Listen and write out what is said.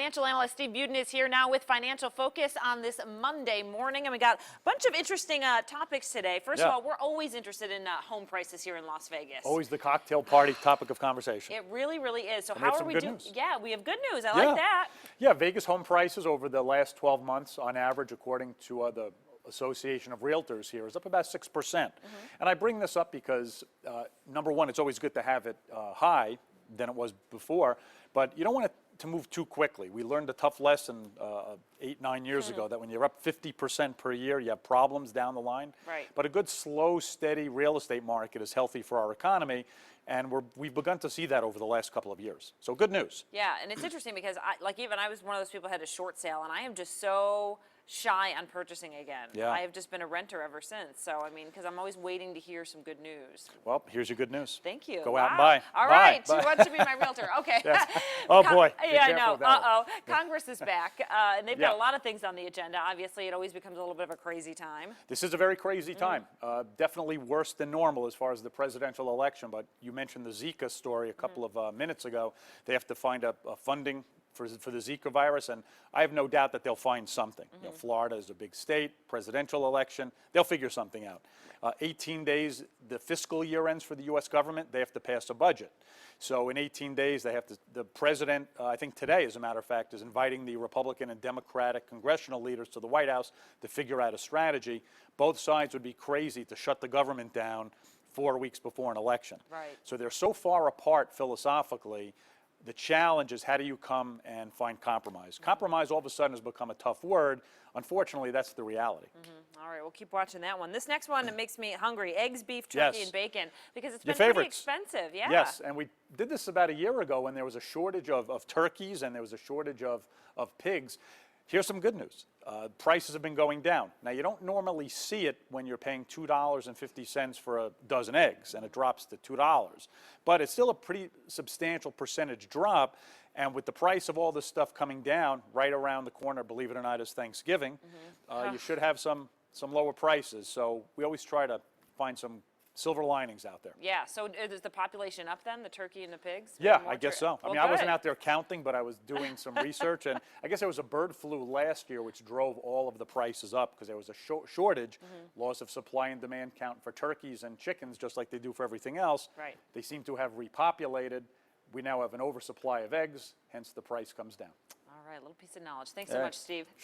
Financial analyst Steve Budin is here now with Financial Focus on this Monday morning, and we got a bunch of interesting topics today. First of all, we're always interested in home prices here in Las Vegas. Always the cocktail party topic of conversation. It really, really is. So and how are we doing? Yeah, we have good news. I like that. Yeah, Vegas home prices over the last 12 months, on average, according to the Association of Realtors here, is up about 6%. And I bring this up because, number one, it's always good to have it high than it was before, but you don't want it to move too quickly. We learned a tough lesson 8-9 years ago that when you're up 50% per year, you have problems down the line. Right. But a good, slow, steady real estate market is healthy for our economy, and we've begun to see that over the last couple of years. So good news. Yeah, and it's interesting because I was one of those people who had a short sale, and I am just so shy on purchasing again. Yeah. I have just been a renter ever since. So, I mean, because I'm always waiting to hear some good news. Well, here's your good news. Thank you. Go out and buy. All Buy. right. Buy. She wants to be my realtor. Okay. Yes. Oh, boy. Yeah, I know. Careful with that one. Congress is back, and they've got a lot of things on the agenda. Obviously, it always becomes a little bit of a crazy time. This is a very crazy time. Definitely worse than normal as far as the presidential election. But you mentioned the Zika story a couple of minutes ago. They have to find a funding for the Zika virus, and I have no doubt that they'll find something. You know, Florida is a big state, presidential election, they'll figure something out. 18 days, the fiscal year ends for the U.S. government, they have to pass a budget. So in 18 days, they have to, the president, I think today, as a matter of fact, is inviting the Republican and Democratic congressional leaders to the White House to figure out a strategy. Both sides would be crazy to shut the government down 4 weeks before an election. Right. So they're so far apart philosophically. The challenge is, how do you come and find compromise? Compromise all of a sudden has become a tough word. Unfortunately, that's the reality. All right, we'll keep watching that one. This next one, it makes me hungry. Eggs, beef, turkey, and bacon, because it's been pretty expensive. Yeah. Yes, and we did this about a year ago when there was a shortage of turkeys and there was a shortage of pigs. Here's some good news. Prices have been going down. Now, you don't normally see it when you're paying $2.50 for a dozen eggs and it drops to $2. But it's still a pretty substantial percentage drop. And with the price of all this stuff coming down right around the corner, believe it or not, is Thanksgiving, you should have some lower prices. So we always try to find some silver linings out there. Yeah, so is the population up then, the turkey and the pigs? Yeah, I guess so. I Well, mean, I wasn't out there counting, but I was doing some research, and I guess there was a bird flu last year which drove all of the prices up because there was a shortage, loss of supply and demand count for turkeys and chickens, just like they do for everything else. Right. They seem to have repopulated. We now have an oversupply of eggs, hence the price comes down. All right, a little piece of knowledge. Thanks so much, Steve. Sure.